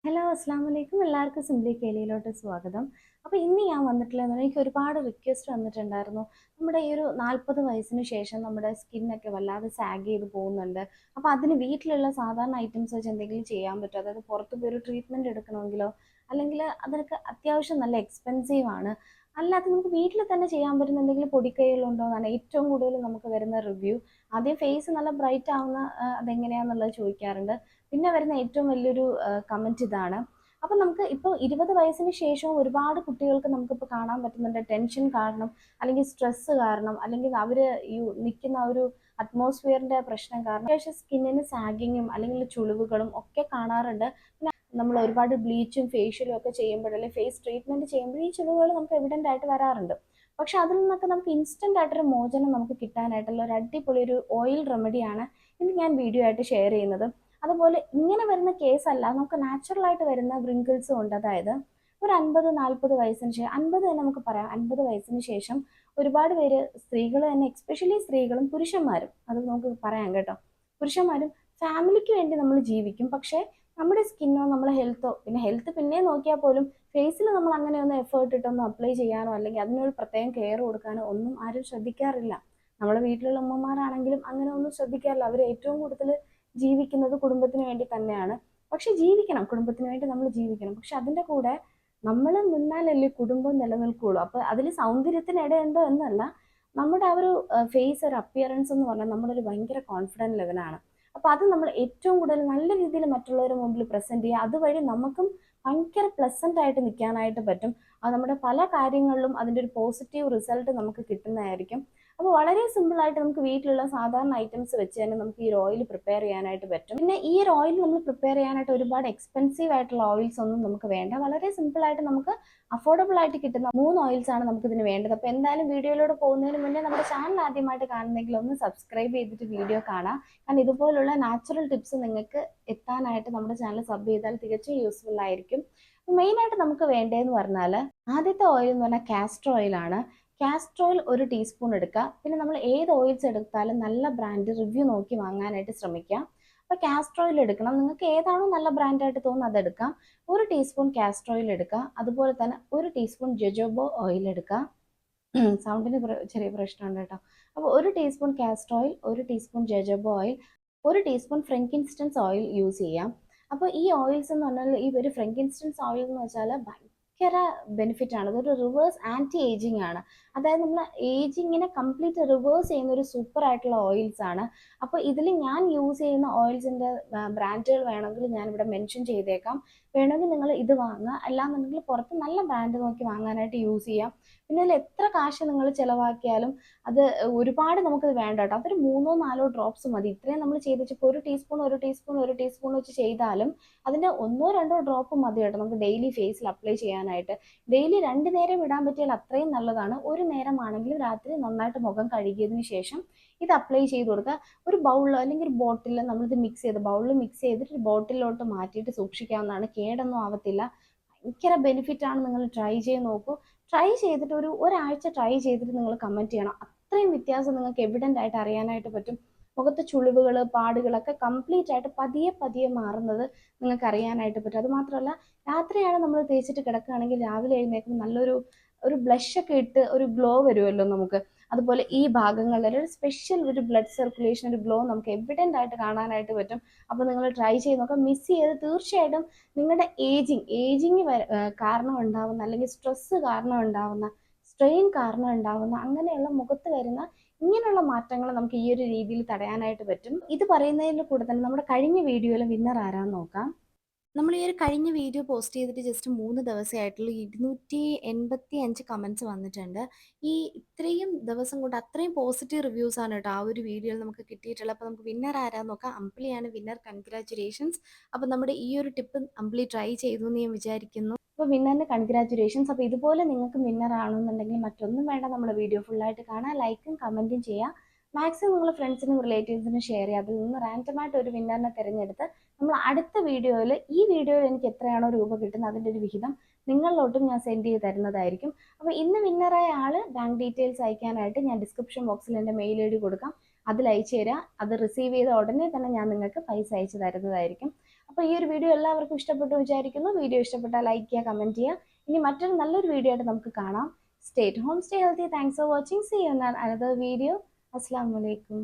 Hello അസ്സാം വലൈക്കും. എല്ലാവർക്കും സിംപ്ലി കേലിയിലോട്ട് സ്വാഗതം. അപ്പോൾ ഇന്ന് ഞാൻ വന്നിട്ടുള്ളതെന്ന് പറഞ്ഞാൽ എനിക്ക് ഒരുപാട് റിക്വസ്റ്റ് വന്നിട്ടുണ്ടായിരുന്നു. നമ്മുടെ ഈ ഒരു 40 വയസ്സിന് ശേഷം നമ്മുടെ സ്കിന്നൊക്കെ വല്ലാതെ സാഗ് ചെയ്ത് പോകുന്നുണ്ട്. അപ്പോൾ അതിന് വീട്ടിലുള്ള സാധാരണ ഐറ്റംസ് വെച്ച് എന്തെങ്കിലും ചെയ്യാൻ പറ്റുമോ? അതായത് പുറത്ത് പോയി ഒരു ട്രീറ്റ്മെൻറ്റ് എടുക്കണമെങ്കിലോ അല്ലെങ്കിൽ അതിനൊക്കെ അത്യാവശ്യം നല്ല എക്സ്പെൻസീവ് ആണ്. അല്ലാതെ നമുക്ക് വീട്ടിൽ തന്നെ ചെയ്യാൻ പറ്റുന്ന എന്തെങ്കിലും പൊടിക്കൈകളുണ്ടോ എന്നാണ് ഏറ്റവും കൂടുതൽ നമുക്ക് വരുന്ന റിവ്യൂ. ആദ്യം ഫേസ് നല്ല ബ്രൈറ്റ് ആവുന്ന അതെങ്ങനെയാണെന്നുള്ളത് ചോദിക്കാറുണ്ട്. പിന്നെ വരുന്ന ഏറ്റവും വലിയൊരു കമൻറ്റ് ഇതാണ്. അപ്പം നമുക്ക് ഇപ്പോൾ 20 വയസ്സിന് ശേഷവും ഒരുപാട് കുട്ടികൾക്ക് നമുക്കിപ്പോൾ കാണാൻ പറ്റുന്നുണ്ട് ടെൻഷൻ കാരണം, അല്ലെങ്കിൽ സ്ട്രെസ്സ് കാരണം, അല്ലെങ്കിൽ അവർ ഈ നിൽക്കുന്ന ആ ഒരു അറ്റ്മോസ്ഫിയറിൻ്റെ പ്രശ്നം കാരണം അത്യാവശ്യം സ്കിന്നിന് സാഗിങ്ങും അല്ലെങ്കിൽ ചുളിവുകളും ഒക്കെ കാണാറുണ്ട്. പിന്നെ നമ്മൾ ഒരുപാട് ബ്ലീച്ചും ഫേഷ്യലും ഒക്കെ ചെയ്യുമ്പോൾ അല്ലെങ്കിൽ ഫേസ് ട്രീറ്റ്മെൻറ്റ് ചെയ്യുമ്പോൾ ഈ ചുളിവുകൾ നമുക്ക് എവിഡൻ്റ് ആയിട്ട് വരാറുണ്ട്. പക്ഷെ അതിൽ നിന്നൊക്കെ നമുക്ക് ഇൻസ്റ്റൻ്റ് ആയിട്ടൊരു മോചനം നമുക്ക് കിട്ടാനായിട്ടുള്ള ഒരു അടിപൊളി ഒരു ഓയിൽ റെമഡിയാണ് ഇന്ന് ഞാൻ വീഡിയോ ആയിട്ട് ഷെയർ ചെയ്യുന്നത്. അതുപോലെ ഇങ്ങനെ വരുന്ന കേസല്ല, നമുക്ക് നാച്ചുറൽ ആയിട്ട് വരുന്ന വ്രിങ്കിൾസും ഉണ്ട്. അതായത് ഒരു 50-40 വയസ്സിന് ശേഷം, 50 തന്നെ നമുക്ക് പറയാം, 50 വയസ്സിന് ശേഷം ഒരുപാട് പേര്, സ്ത്രീകൾ തന്നെ, എക്സ്പെഷ്യലി സ്ത്രീകളും പുരുഷന്മാരും, അത് നമുക്ക് പറയാം കേട്ടോ, പുരുഷന്മാരും ഫാമിലിക്ക് വേണ്ടി നമ്മൾ ജീവിക്കും. പക്ഷേ നമ്മുടെ സ്കിന്നോ നമ്മളെ ഹെൽത്തോ, പിന്നെ ഹെൽത്ത് പിന്നെ നോക്കിയാൽ പോലും ഫേസിൽ നമ്മൾ അങ്ങനെ ഒന്ന് എഫേർട്ട് ഇട്ടൊന്ന് അപ്ലൈ ചെയ്യാനോ അല്ലെങ്കിൽ അതിനൊരു പ്രത്യേകം കെയർ കൊടുക്കാനോ ഒന്നും ആരും ശ്രദ്ധിക്കാറില്ല. നമ്മുടെ വീട്ടിലുള്ള അമ്മമാരാണെങ്കിലും അങ്ങനെ ഒന്നും ശ്രദ്ധിക്കാറില്ല. അവർ ഏറ്റവും കൂടുതൽ ജീവിക്കുന്നത് കുടുംബത്തിന് വേണ്ടി തന്നെയാണ്. പക്ഷെ ജീവിക്കണം, കുടുംബത്തിന് വേണ്ടി നമ്മൾ ജീവിക്കണം. പക്ഷെ അതിൻ്റെ കൂടെ നമ്മൾ നിന്നാലല്ലേ കുടുംബം നിലനിൽക്കുകയുള്ളൂ. അപ്പോൾ അതിൽ സൗന്ദര്യത്തിന് ഇടയുണ്ടോ എന്നല്ല, നമ്മുടെ ആ ഒരു ഫേസ്, ഒരു അപ്പിയറൻസ് എന്ന് പറഞ്ഞാൽ നമ്മുടെ ഒരു ഭയങ്കര കോൺഫിഡൻറ്റ് ലെവലാണ്. അപ്പോൾ അത് നമ്മൾ ഏറ്റവും കൂടുതൽ നല്ല രീതിയിൽ മറ്റുള്ളവരുടെ മുമ്പിൽ പ്രസൻറ്റ് ചെയ്യുക. അതുവഴി നമുക്കും ഭയങ്കര പ്ലസൻ്റ് ആയിട്ട് നിൽക്കാനായിട്ട് പറ്റും. അത് നമ്മുടെ പല കാര്യങ്ങളിലും അതിൻ്റെ ഒരു പോസിറ്റീവ് റിസൾട്ട് നമുക്ക് കിട്ടുന്നതായിരിക്കും. അപ്പോൾ വളരെ സിമ്പിൾ ആയിട്ട് നമുക്ക് വീട്ടിലുള്ള സാധാരണ ഐറ്റംസ് വെച്ച് തന്നെ നമുക്ക് ഈ ഒരു ഓയിൽ പ്രിപ്പയർ ചെയ്യാനായിട്ട് പറ്റും. പിന്നെ ഈ ഒരു ഓയിൽ നമ്മൾ പ്രിപ്പയർ ചെയ്യാനായിട്ട് ഒരുപാട് എക്സ്പെൻസീവ് ആയിട്ടുള്ള ഓയിൽസ് ഒന്നും നമുക്ക് വേണ്ട. വളരെ സിമ്പിൾ ആയിട്ട് നമുക്ക് അഫോർഡബിൾ ആയിട്ട് കിട്ടുന്ന 3 ഓയിൽസ് ആണ് നമുക്ക് ഇതിന് വേണ്ടത്. അപ്പോൾ എന്തായാലും വീഡിയോയിലൂടെ പോകുന്നതിന് മുന്നേ നമ്മുടെ ചാനൽ ആദ്യമായിട്ട് കാണുന്നെങ്കിൽ ഒന്ന് സബ്സ്ക്രൈബ് ചെയ്തിട്ട് വീഡിയോ കാണാം. കാരണം ഇതുപോലുള്ള നാച്ചുറൽ ടിപ്സ് നിങ്ങൾക്ക് എത്താനായിട്ട് നമ്മുടെ ചാനൽ സബ് ചെയ്താൽ തികച്ചും യൂസ്ഫുൾ ആയിരിക്കും. മെയിനായിട്ട് നമുക്ക് വേണ്ടതെന്ന് പറഞ്ഞാൽ, ആദ്യത്തെ ഓയിൽ എന്ന് പറഞ്ഞാൽ കാസ്റ്റർ ഓയിലാണ്. കാസ്റ്റർ ഓയിൽ 1 ടീസ്പൂൺ എടുക്കുക. പിന്നെ നമ്മൾ ഏത് ഓയിൽസ് എടുത്താലും നല്ല ബ്രാൻഡ് റിവ്യൂ നോക്കി വാങ്ങാനായിട്ട് ശ്രമിക്കുക. അപ്പോൾ കാസ്റ്റർ ഓയിൽ എടുക്കണം. നിങ്ങൾക്ക് ഏതാണോ നല്ല ബ്രാൻഡായിട്ട് തോന്നുന്നത് അതെടുക്കാം. 1 ടീസ്പൂൺ കാസ്റ്റർ ഓയിൽ എടുക്കുക. അതുപോലെ തന്നെ 1 ടീസ്പൂൺ ജോജോബോ ഓയിൽ എടുക്കുക. സൗണ്ടിന് ചെറിയ പ്രശ്നമുണ്ട് കേട്ടോ. അപ്പോൾ 1 teaspoon castor oil, 1 teaspoon jojoba oil, 1 teaspoon frankincense oil use ചെയ്യാം. അപ്പോൾ ഈ ഓയിൽസ് എന്ന് പറഞ്ഞാൽ, ഈ ഒരു ഫ്രാങ്കിൻസ്റ്റൻസ് ഓയിൽ എന്ന് വെച്ചാൽ ഭയങ്കര ബെനിഫിറ്റ് ആണ്. അതൊരു റിവേഴ്സ് ആൻറ്റി ഏജിങ് ആണ്. അതായത് നമ്മൾ ഏജിങ്ങിനെ കംപ്ലീറ്റ് റിവേഴ്സ് ചെയ്യുന്ന ഒരു സൂപ്പർ ആയിട്ടുള്ള ഓയിൽസ് ആണ്. അപ്പോൾ ഇതിൽ ഞാൻ യൂസ് ചെയ്യുന്ന ഓയിൽസിൻ്റെ ബ്രാൻഡുകൾ വേണമെങ്കിൽ ഞാനിവിടെ മെൻഷൻ ചെയ്തേക്കാം. വേണമെങ്കിൽ നിങ്ങൾ ഇത് വാങ്ങുക. അല്ലാന്നുണ്ടെങ്കിൽ പുറത്ത് നല്ല ബ്രാൻഡ് നോക്കി വാങ്ങാനായിട്ട് യൂസ് ചെയ്യാം. പിന്നെ അതിൽ എത്ര കാശ് നിങ്ങൾ ചിലവാക്കിയാലും അത് ഒരുപാട് നമുക്കത് വേണ്ട കേട്ടോ. അതൊരു 3-4 ഡ്രോപ്സ് മതി. ഇത്രയും നമ്മൾ ചെയ്ത് വെച്ചപ്പോൾ 1 ടീസ്പൂൺ 1 ടീസ്പൂൺ 1 ടീസ്പൂൺ വെച്ച് ചെയ്താലും അതിൻ്റെ 1-2 ഡ്രോപ്പ് മതി കേട്ടോ നമുക്ക് ഡെയിലി ഫേസിൽ അപ്ലൈ ചെയ്യാനായിട്ട്. ഡെയിലി 2 നേരം ഇടാൻ പറ്റിയാൽ അത്രയും നല്ലതാണ്. ഒരു നേരമാണെങ്കിലും രാത്രി നന്നായിട്ട് മുഖം കഴുകിയതിന് ശേഷം ഇത് അപ്ലൈ ചെയ്ത് കൊടുക്കുക. ഒരു ബൗളിലോ അല്ലെങ്കിൽ ഒരു ബോട്ടിലോ നമ്മളിത് മിക്സ് ചെയ്ത്, ബൗളിൽ മിക്സ് ചെയ്തിട്ട് ഒരു ബോട്ടിലോട്ട് മാറ്റിയിട്ട് സൂക്ഷിക്കാവുന്നതാണ്. കേടൊന്നും ആവത്തില്ല. ഭയങ്കര ബെനിഫിറ്റ് ആണ്. നിങ്ങൾ ട്രൈ ചെയ്ത് നോക്കൂ. ട്രൈ ചെയ്തിട്ട് ഒരാഴ്ച ട്രൈ ചെയ്തിട്ട് നിങ്ങൾ കമൻറ്റ് ചെയ്യണം. അത്രയും വ്യത്യാസം നിങ്ങൾക്ക് എവിഡൻ്റ് ആയിട്ട് അറിയാനായിട്ട് പറ്റും. മുഖത്ത് ചുളിവുകൾ, പാടുകളൊക്കെ കംപ്ലീറ്റ് ആയിട്ട് പതിയെ പതിയെ മാറുന്നത് നിങ്ങൾക്ക് അറിയാനായിട്ട് പറ്റും. അതുമാത്രമല്ല, രാത്രിയാണ് നമ്മൾ തേച്ചിട്ട് കിടക്കുകയാണെങ്കിൽ രാവിലെ എഴുന്നേൽക്കുമ്പോൾ ഒരു ബ്ലഷ് ഒക്കെ ഇട്ട് ഒരു ഗ്ലോ വരുമല്ലോ നമുക്ക്. അതുപോലെ ഈ ഭാഗങ്ങളിൽ ഒരു സ്പെഷ്യൽ ഒരു ബ്ലഡ് സർക്കുലേഷൻ, ഒരു ഗ്ലോ നമുക്ക് എവിഡൻ്റ് ആയിട്ട് കാണാനായിട്ട് പറ്റും. അപ്പോൾ നിങ്ങൾ ട്രൈ ചെയ്ത് നോക്കാം. മിസ് ചെയ്ത് തീർച്ചയായിട്ടും നിങ്ങളുടെ ഏജിങ് കാരണം ഉണ്ടാവുന്ന, അല്ലെങ്കിൽ സ്ട്രെസ്സ് കാരണം ഉണ്ടാവുന്ന, സ്ട്രെയിൻ കാരണം ഉണ്ടാവുന്ന, അങ്ങനെയുള്ള മുഖത്ത് വരുന്ന ഇങ്ങനെയുള്ള മാറ്റങ്ങൾ നമുക്ക് ഈ ഒരു രീതിയിൽ തടയാനായിട്ട് പറ്റും. ഇത് പറയുന്നതിൻ്റെ കൂടെ തന്നെ നമ്മുടെ കഴിഞ്ഞ വീഡിയോയിലും വിന്നർ ആരാന്ന് നോക്കാം. നമ്മൾ ഈ ഒരു കഴിഞ്ഞ വീഡിയോ പോസ്റ്റ് ചെയ്തിട്ട് ജസ്റ്റ് 3 ദിവസമേ ആയിട്ടുള്ളൂ. 285 കമൻറ്റ്സ് വന്നിട്ടുണ്ട്. ഈ ഇത്രയും ദിവസം കൊണ്ട് അത്രയും പോസിറ്റീവ് റിവ്യൂസ് ആണ് കേട്ടോ ആ ഒരു വീഡിയോയിൽ നമുക്ക് കിട്ടിയിട്ടുള്ളത്. അപ്പോൾ നമുക്ക് വിന്നർ ആരാന്ന് നോക്കാം. അമ്പിളിയാണ് വിന്നർ. കൺഗ്രാറ്റുലേഷൻസ്. അപ്പോൾ നമ്മുടെ ഈ ഒരു ടിപ്പ് അമ്പിളി ട്രൈ ചെയ്തു എന്ന് ഞാൻ വിചാരിക്കുന്നു. അപ്പോൾ വിന്നറിന് കൺഗ്രാറ്റുലേഷൻസ്. അപ്പോൾ ഇതുപോലെ നിങ്ങൾക്ക് വിന്നർ ആണെന്നുണ്ടെങ്കിൽ മറ്റൊന്നും വേണ്ട, നമ്മുടെ വീഡിയോ ഫുള്ളായിട്ട് കാണാം, ലൈക്കും കമൻറ്റും ചെയ്യാം. മാക്സിമം നിങ്ങൾ ഫ്രണ്ട്സിനും റിലേറ്റീവ്സിനും ഷെയർ ചെയ്യുക. അതിൽ നിന്ന് റാൻഡമായിട്ട് ഒരു വിന്നറിനെ തിരഞ്ഞെടുത്ത് നമ്മൾ അടുത്ത വീഡിയോയിൽ, ഈ വീഡിയോയിൽ എനിക്ക് എത്രയാണോ രൂപ കിട്ടുന്നത് അതിൻ്റെ ഒരു വിഹിതം നിങ്ങളിലോട്ടും ഞാൻ സെൻഡ് ചെയ്ത് തരുന്നതായിരിക്കും. അപ്പോൾ ഇന്ന് വിന്നറായ ആൾ ബാങ്ക് ഡീറ്റെയിൽസ് അയക്കാനായിട്ട് ഞാൻ ഡിസ്ക്രിപ്ഷൻ ബോക്സിൽ എൻ്റെ മെയിൽ ഐ ഡി കൊടുക്കാം. അതിൽ അയച്ചു തരാം. അത് റിസീവ് ചെയ്ത ഉടനെ തന്നെ ഞാൻ നിങ്ങൾക്ക് പൈസ അയച്ചു തരുന്നതായിരിക്കും. അപ്പോൾ ഈ ഒരു വീഡിയോ എല്ലാവർക്കും ഇഷ്ടപ്പെട്ടു വിചാരിക്കുന്നു. വീഡിയോ ഇഷ്ടപ്പെട്ടാൽ ലൈക്ക് ചെയ്യുക, കമൻറ്റ് ചെയ്യുക. ഇനി മറ്റൊരു നല്ലൊരു വീഡിയോ ആയിട്ട് നമുക്ക് കാണാം. Stay at home, stay healthy. Thanks for watching. See you in another video. Assalamu alaikum.